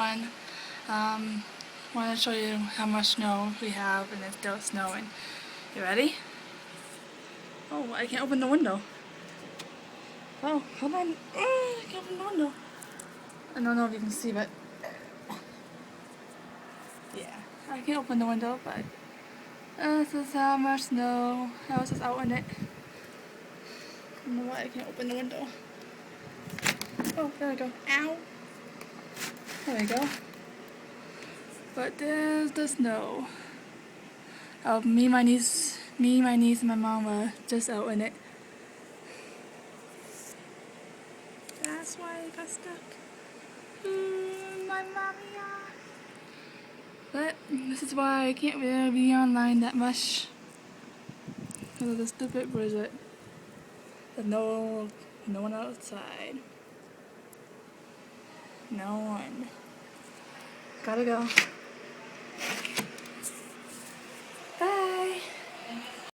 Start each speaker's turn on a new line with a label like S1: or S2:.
S1: everyone. Want to show you how much snow we have, and it's still snowing. You ready? Oh, I can't open the window. Oh, hold on. I can't open the window. I don't know if you can see, but yeah, I can't open the window, but this is how much snow. I was just out in it. I don't know why I can't open the window. Oh, there we go. Ow! There we go. But there's the snow. Oh, me, my niece, and my mom were just out in it. That's why I got stuck. My mommy. But this is why I can't really be online that much. Because of the stupid blizzard. There's no one outside. No one. Gotta go.